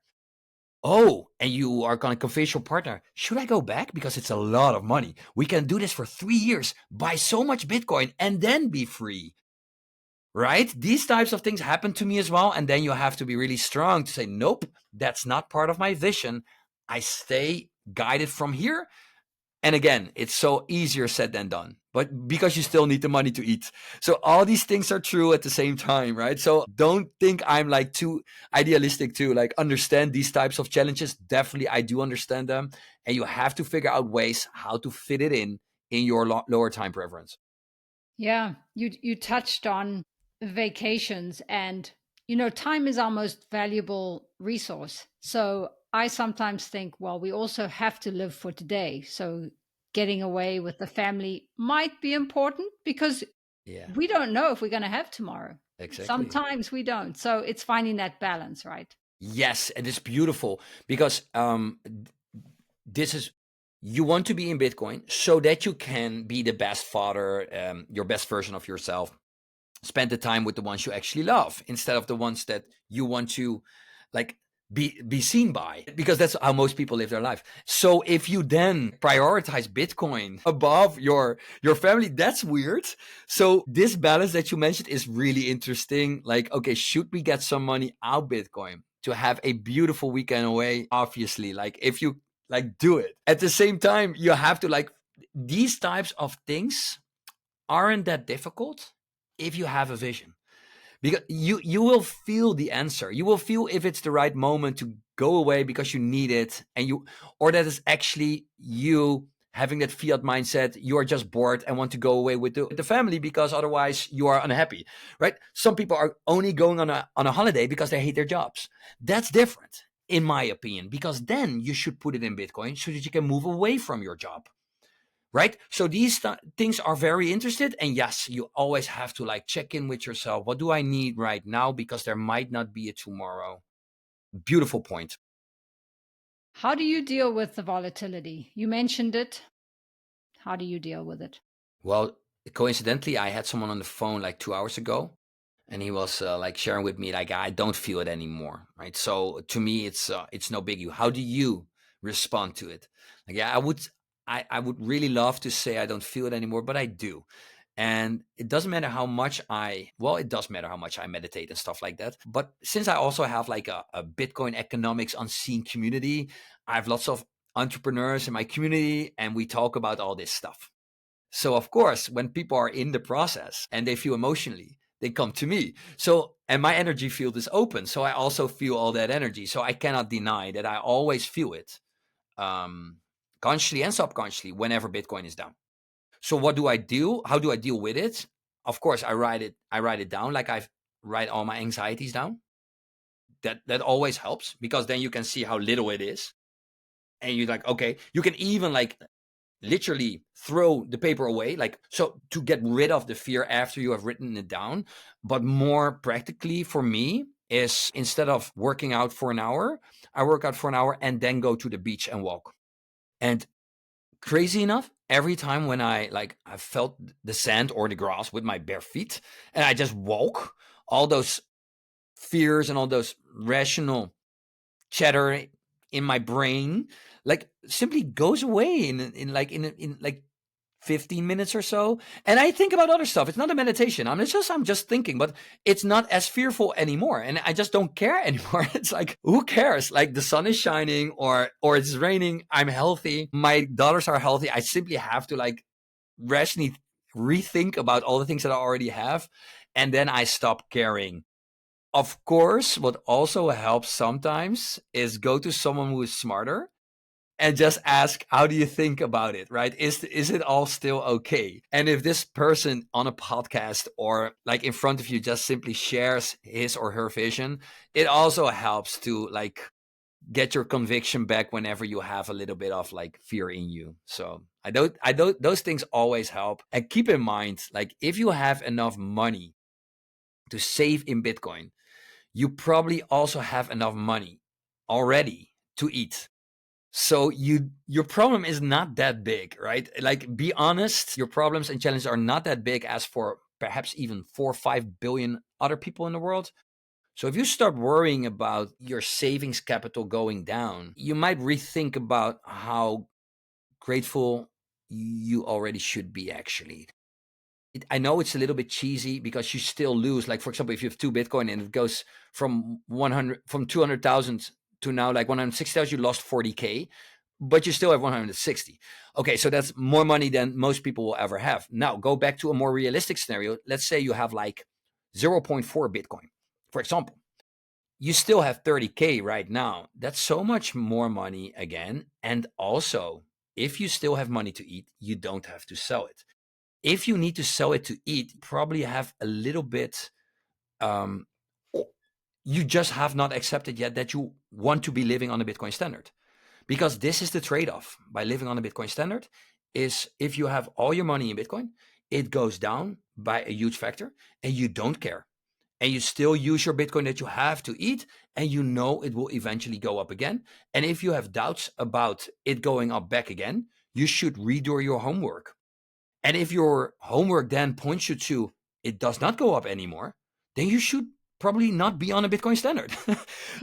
Oh, and you are going to convince your partner, should I go back? Because it's a lot of money. We can do this for 3 years, buy so much Bitcoin, and then be free. Right? These types of things happen to me as well. And then you have to be really strong to say, nope, that's not part of my vision. I stay guided from here. And again, it's so easier said than done, but because you still need the money to eat. So all these things are true at the same time, right? So don't think I'm like too idealistic to like understand these types of challenges. Definitely, I do understand them. And you have to figure out ways how to fit it in your lower time preference. Yeah, you touched on vacations, and time is our most valuable resource. So I sometimes think, well, we also have to live for today. So getting away with the family might be important because Yeah, we don't know if we're going to have tomorrow. exactly. Sometimes we don't. So it's finding that balance, right? Yes, and it's beautiful because this is, you want to be in Bitcoin so that you can be the best father, your best version of yourself. Spend the time with the ones you actually love instead of the ones that you want to like be seen by, because that's how most people live their life. So if you then prioritize Bitcoin above your family, that's weird. So this balance that you mentioned is really interesting. Like, okay, should we get some money out Bitcoin to have a beautiful weekend away? Obviously, like if you like do it at the same time, you have to like, these types of things aren't that difficult if you have a vision, because you will feel the answer. You will feel if it's the right moment to go away because you need it, and you, or that is actually you having that fiat mindset. You are just bored and want to go away with the family because otherwise you are unhappy, right? Some people are only going on a holiday because they hate their jobs. That's different, in my opinion, because then you should put it in Bitcoin so that you can move away from your job. Right? So these things are very interested. And yes, you always have to like check in with yourself. What do I need right now? Because there might not be a tomorrow. Beautiful point. How do you deal with the volatility? You mentioned it. How do you deal with it? Well, coincidentally, I had someone on the phone like 2 hours ago, and he was like sharing with me like, I don't feel it anymore. Right? So to me, it's no biggie. How do you respond to it? Like, yeah, I would really love to say I don't feel it anymore, but I do. And it doesn't matter how much it does matter how much I meditate and stuff like that. But since I also have like a Bitcoin economics unseen community, I have lots of entrepreneurs in my community, and we talk about all this stuff. So of course, when people are in the process and they feel emotionally, they come to me. So, and my energy field is open. So I also feel all that energy. So I cannot deny that I always feel it, um, consciously and subconsciously, whenever Bitcoin is down. So what do I do? How do I deal with it? Of course, I write it down. Like I write all my anxieties down. That always helps, because then you can see how little it is. And you're like, okay, you can even like literally throw the paper away, like, so to get rid of the fear after you have written it down. But more practically for me is, instead of working out for an hour, I work out for an hour and then go to the beach and walk. And crazy enough, every time when I felt the sand or the grass with my bare feet and I just walk, all those fears and all those rational chatter in my brain like simply goes away in like 15 minutes or so. And I think about other stuff. It's not a meditation. I'm just thinking, but it's not as fearful anymore. And I just don't care anymore. It's like, who cares? Like the sun is shining or it's raining. I'm healthy. My daughters are healthy. I simply have to like rationally rethink about all the things that I already have. And then I stop caring. Of course, what also helps sometimes is go to someone who is smarter and just ask, how do you think about it, right? Is it all still okay? And if this person on a podcast or like in front of you just simply shares his or her vision, it also helps to like get your conviction back whenever you have a little bit of like fear in you. So I don't those things always help. And keep in mind, like if you have enough money to save in Bitcoin, you probably also have enough money already to eat. So your problem is not that big, right? Like be honest, your problems and challenges are not that big as for perhaps even 4 or 5 billion other people in the world. So if you start worrying about your savings capital going down, you might rethink about how grateful you already should be actually. I know it's a little bit cheesy because you still lose. Like for example, if you have 2 Bitcoin and it goes from 200,000 to now like 160,000, you lost 40K, but you still have 160. Okay, so that's more money than most people will ever have. Now go back to a more realistic scenario. Let's say you have like 0.4 Bitcoin, for example. You still have 30K right now. That's so much more money again. And also, if you still have money to eat, you don't have to sell it. If you need to sell it to eat, you probably have a little bit, um, you just have not accepted yet that you want to be living on the Bitcoin standard. Because this is the trade-off by living on the Bitcoin standard is if you have all your money in Bitcoin, it goes down by a huge factor and you don't care. And you still use your Bitcoin that you have to eat, and you know it will eventually go up again. And if you have doubts about it going up back again, you should redo your homework. And if your homework then points you to it does not go up anymore, then you should probably not be on a Bitcoin standard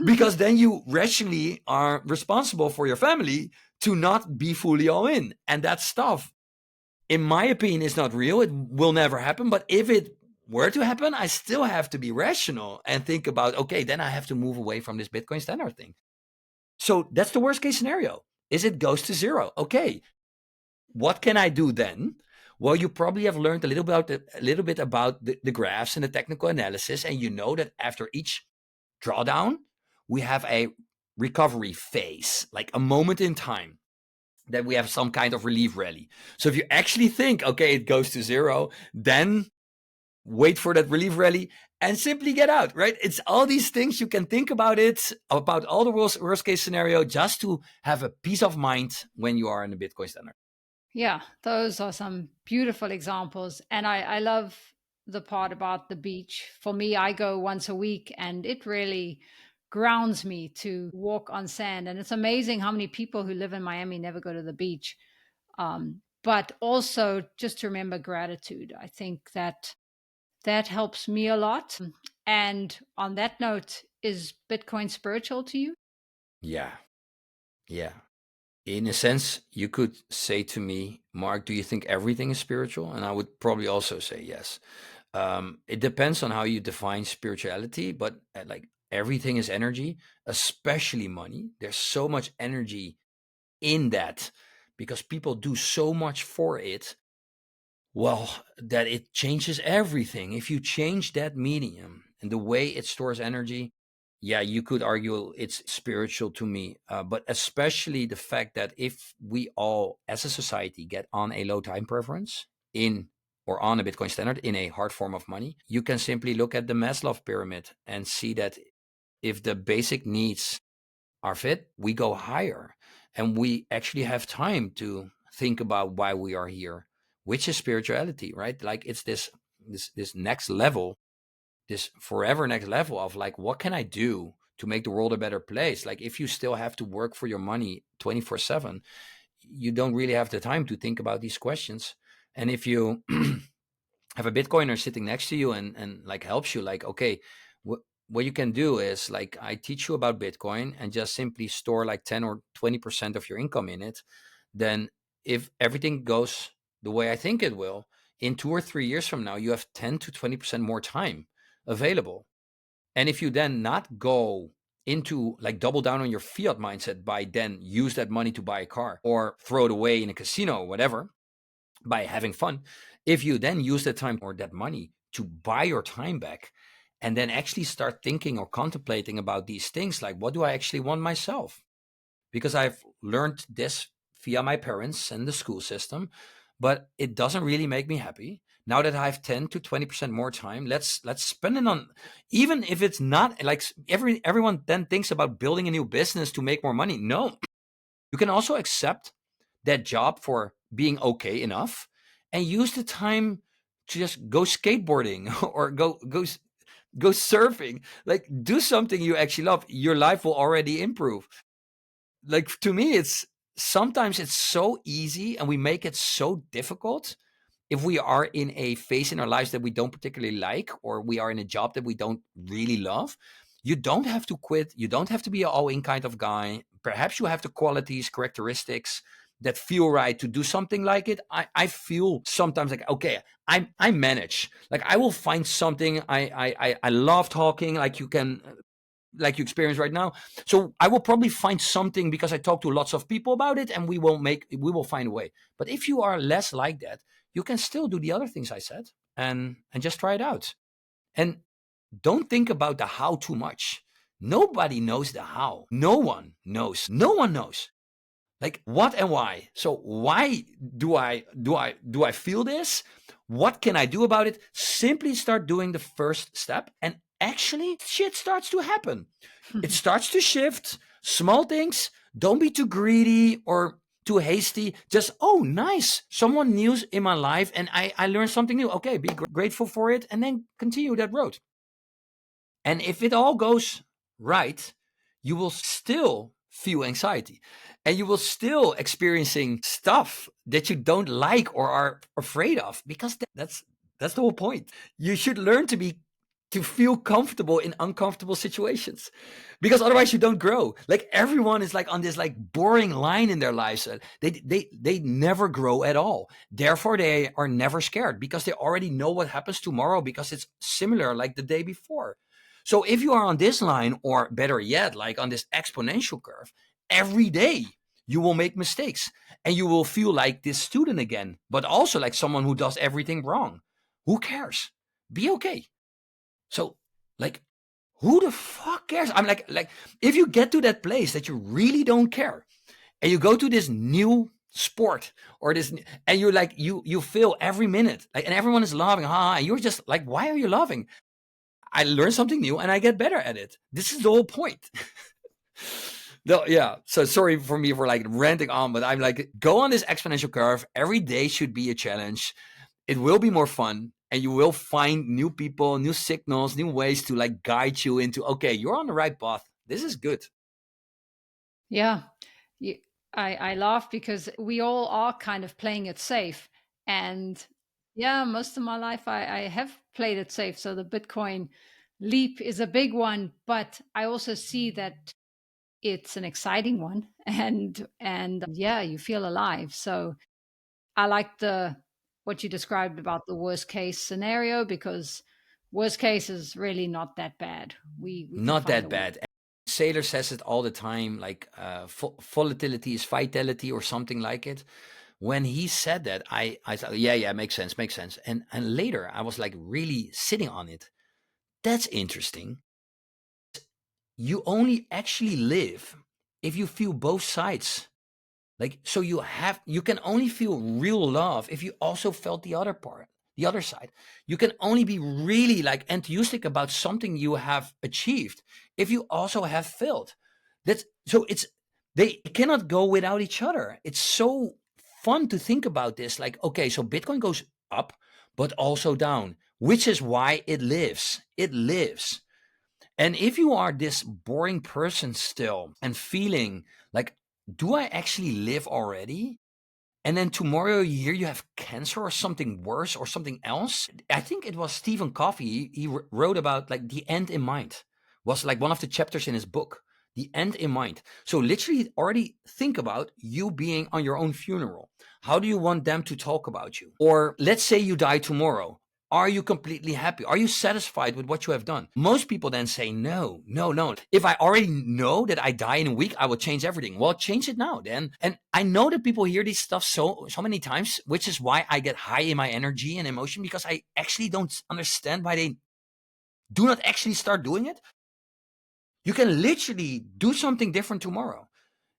because then you rationally are responsible for your family to not be fully all in. And that stuff, in my opinion, is not real. It will never happen. But if it were to happen, I still have to be rational and think about, okay, then I have to move away from this Bitcoin standard thing. So that's the worst case scenario is it goes to zero. Okay, what can I do then? Well, you probably have learned a little bit about the graphs and the technical analysis, and you know that after each drawdown, we have a recovery phase, like a moment in time that we have some kind of relief rally. So if you actually think, okay, it goes to zero, then wait for that relief rally and simply get out, right? It's all these things you can think about it, about all the worst case scenario, just to have a peace of mind when you are in the Bitcoin standard. Yeah, those are some beautiful examples. And I love the part about the beach. For me, I go once a week and it really grounds me to walk on sand. And it's amazing how many people who live in Miami never go to the beach. But also just to remember gratitude. I think that that helps me a lot. And on that note, is Bitcoin spiritual to you? Yeah. Yeah. In a sense, you could say to me, Mark, do you think everything is spiritual? And I would probably also say yes. It depends on how you define spirituality, but like everything is energy, especially money. There's so much energy in that because people do so much for it. Well, that it changes everything. If you change that medium and the way it stores energy, yeah, you could argue it's spiritual to me. But especially the fact that if we all, as a society, get on a low time preference in or on a Bitcoin standard in a hard form of money, you can simply look at the Maslow pyramid and see that if the basic needs are fit, we go higher and we actually have time to think about why we are here, which is spirituality, right? Like it's this next level, this forever next level of like, what can I do to make the world a better place? Like if you still have to work for your money 24/7, you don't really have the time to think about these questions. And if you have a Bitcoiner sitting next to you and like helps you, like, okay, what you can do is like I teach you about Bitcoin and just simply store like 10 or 20% of your income in it. Then if everything goes the way I think it will, in 2 or 3 years from now, you have 10 to 20% more time available. And if you then not go into like double down on your fiat mindset by then use that money to buy a car or throw it away in a casino or whatever, by having fun, if you then use that time or that money to buy your time back and then actually start thinking or contemplating about these things, like what do I actually want myself? Because I've learned this via my parents and the school system, but it doesn't really make me happy. Now that I have 10 to 20% more time, let's spend it on, even if it's not like everyone then thinks about building a new business to make more money. No, you can also accept that job for being okay enough, and use the time to just go skateboarding or go surfing. Like, do something you actually love. Your life will already improve. Like, to me, it's sometimes it's so easy and we make it so difficult if we are in a phase in our lives that we don't particularly like, or we are in a job that we don't really love. You don't have to quit. You don't have to be an all-in kind of guy. Perhaps you have the qualities, characteristics that feel right to do something like it. I feel sometimes like, okay, I manage. Like, I will find something. I love talking, like you can, like you experience right now. So I will probably find something because I talk to lots of people about it, and we will find a way. But if you are less like that, you can still do the other things I said, and just try it out. And don't think about the how too much. Nobody knows the how. No one knows. No one knows. Like, what and why. So why do I feel this? What can I do about it? Simply start doing the first step, and actually shit starts to happen. It starts to shift. Small things. Don't be too greedy or too hasty. Just, oh, nice. Someone new in my life, and I learned something new. Okay, be grateful for it, and then continue that road. And if it all goes right, you will still feel anxiety, and you will still experiencing stuff that you don't like or are afraid of, because that's the whole point. You should learn to feel comfortable in uncomfortable situations, because otherwise you don't grow. Like, everyone is like on this like boring line in their lives. They never grow at all. Therefore they are never scared, because they already know what happens tomorrow, because it's similar like the day before. So if you are on this line, or better yet, like on this exponential curve, every day you will make mistakes, and you will feel like this student again, but also like someone who does everything wrong. Who cares? Be okay. So, like, who the fuck cares? I'm like, if you get to that place that you really don't care, and you go to this new sport or this, and you're like, you feel every minute, like, and everyone is laughing, and you're just like, why are you laughing? I learn something new and I get better at it. This is the whole point. No, yeah. So sorry for me for like ranting on, but I'm like, go on this exponential curve. Every day should be a challenge. It will be more fun, and you will find new people, new signals, new ways to like guide you into, okay, you're on the right path. This is good. Yeah. You, I laugh because we all are kind of playing it safe. And yeah, most of my life I have played it safe. So the Bitcoin leap is a big one, but I also see that it's an exciting one. And yeah, you feel alive. So I like the what you described about the worst case scenario, because worst case is really not that bad. We can Not find that a way. bad. Sailor says it all the time, like volatility is vitality or something like it. When he said that, I thought, yeah, makes sense. And later I was like really sitting on it. That's interesting. You only actually live if you feel both sides. Like, so you can only feel real love if you also felt the other part, the other side. You can only be really like enthusiastic about something you have achieved if you also have failed. That's so it's they cannot go without each other. It's so fun to think about this. Like, okay, so Bitcoin goes up, but also down, which is why it lives. It lives. And if you are this boring person still and feeling like, do I actually live already? And then tomorrow you hear you have cancer or something worse or something else. I think it was Stephen Covey. He wrote about like the end in mind, was like one of the chapters in his book, the end in mind. So literally already think about you being on your own funeral. How do you want them to talk about you? Or let's say you die tomorrow. Are you completely happy? Are you satisfied with what you have done? Most people then say, no, no, no. If I already know that I die in a week, I will change everything. Well, change it now then. And I know that people hear this stuff so many times, which is why I get high in my energy and emotion, because I actually don't understand why they do not actually start doing it. You can literally do something different tomorrow.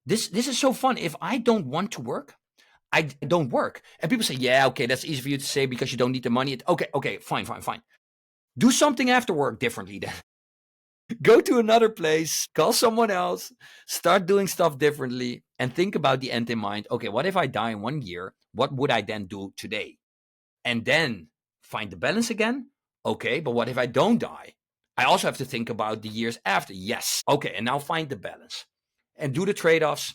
This is so fun. If I don't want to work, I don't work. And people say, yeah, okay, that's easy for you to say because you don't need the money. Okay, fine. Do something after work differently then. Go to another place, call someone else, start doing stuff differently, and think about the end in mind. Okay, what if I die in 1 year? What would I then do today? And then find the balance again. Okay, but what if I don't die? I also have to think about the years after. Yes. Okay, and now find the balance and do the trade offs,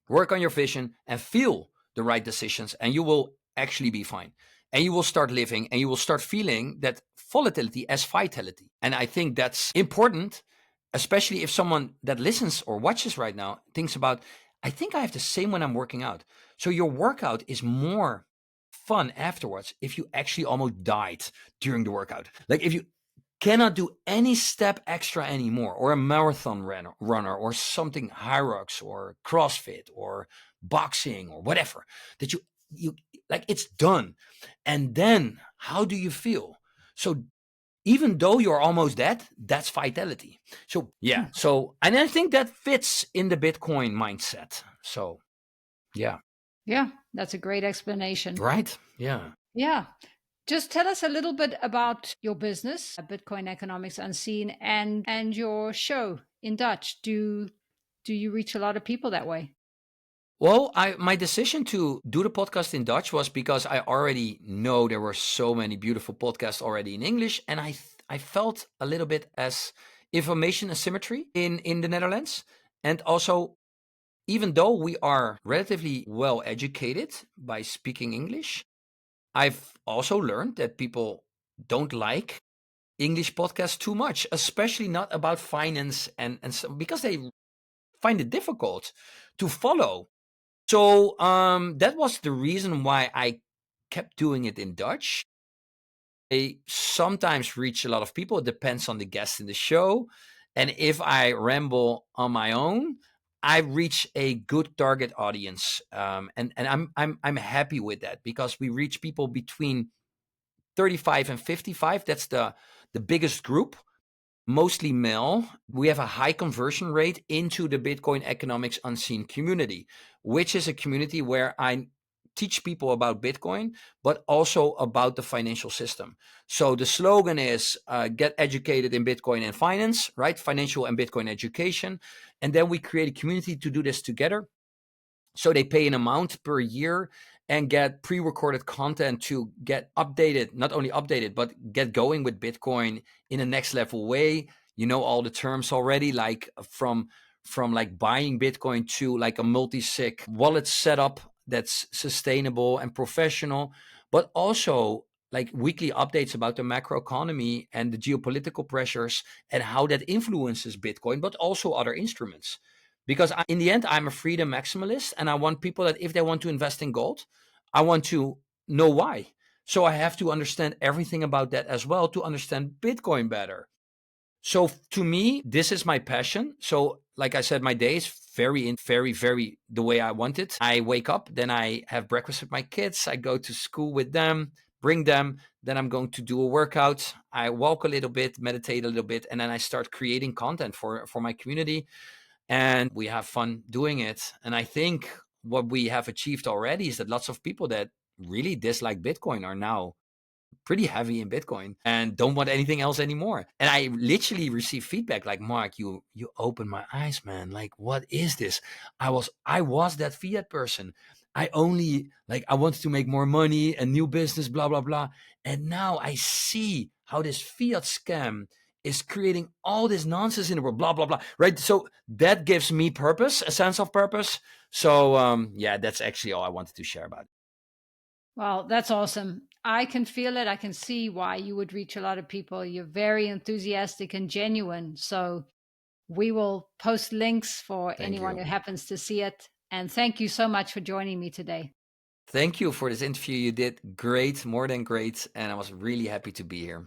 work on your vision, and feel the right decisions, and you will actually be fine. And you will start living and you will start feeling that volatility as vitality. And I think that's important, especially if someone that listens or watches right now thinks about, I think I have the same when I'm working out. So your workout is more fun afterwards if you actually almost died during the workout. Like if you cannot do any step extra anymore, or a marathon runner or something, Hyrox or CrossFit or boxing or whatever, that you like, it's done. And then how do you feel? So even though you're almost dead, that's vitality. So yeah, so, and I think that fits in the Bitcoin mindset. So yeah. Yeah, that's a great explanation. Right. Yeah. Yeah. Just tell us a little bit about your business, Bitcoin Economics Unseen, and your show in Dutch. Do you reach a lot of people that way? Well, my decision to do the podcast in Dutch was because I already know there were so many beautiful podcasts already in English, and I felt a little bit as information asymmetry in the Netherlands. And also, even though we are relatively well educated by speaking English, I've also learned that people don't like English podcasts too much, especially not about finance, and so, because they find it difficult to follow. So that was the reason why I kept doing it in Dutch. I sometimes reach a lot of people. It depends on the guest in the show. And if I ramble on my own, I reach a good target audience. And I'm happy with that, because we reach people between 35 and 55. That's the biggest group, mostly male. We have a high conversion rate into the Bitcoin Economics Unseen community, which is a community where I teach people about Bitcoin, but also about the financial system. So the slogan is get educated in Bitcoin and finance, right? Financial and Bitcoin education. And then we create a community to do this together. So they pay an amount per year and get pre-recorded content to get updated, not only updated, but get going with Bitcoin in a next level way. You know all the terms already, like from like buying Bitcoin to like a multi-sig wallet setup that's sustainable and professional, but also like weekly updates about the macroeconomy and the geopolitical pressures and how that influences Bitcoin, but also other instruments. Because in the end, I'm a freedom maximalist, and I want people that if they want to invest in gold, I want to know why. So I have to understand everything about that as well to understand Bitcoin better. So to me, this is my passion. So like I said, my day is very the way I want it. I wake up, then I have breakfast with my kids. I go to school with them, bring them. Then I'm going to do a workout. I walk a little bit, meditate a little bit, and then I start creating content for my community. And we have fun doing it. And I think what we have achieved already is that lots of people that really dislike Bitcoin are now pretty heavy in Bitcoin and don't want anything else anymore. And I literally receive feedback like, Mark, you opened my eyes, man. Like, what is this? I was that Fiat person. I only like, I wanted to make more money and new business, blah, blah, blah. And now I see how this Fiat scam is creating all this nonsense in the world, blah, blah, blah. Right. So that gives me purpose, a sense of purpose. So yeah, that's actually all I wanted to share about it. Well, that's awesome. I can feel it. I can see why you would reach a lot of people. You're very enthusiastic and genuine. So we will post links for Thank anyone you. who happens to see it. And thank you so much for joining me today. Thank you for this interview. You did great, more than great. And I was really happy to be here.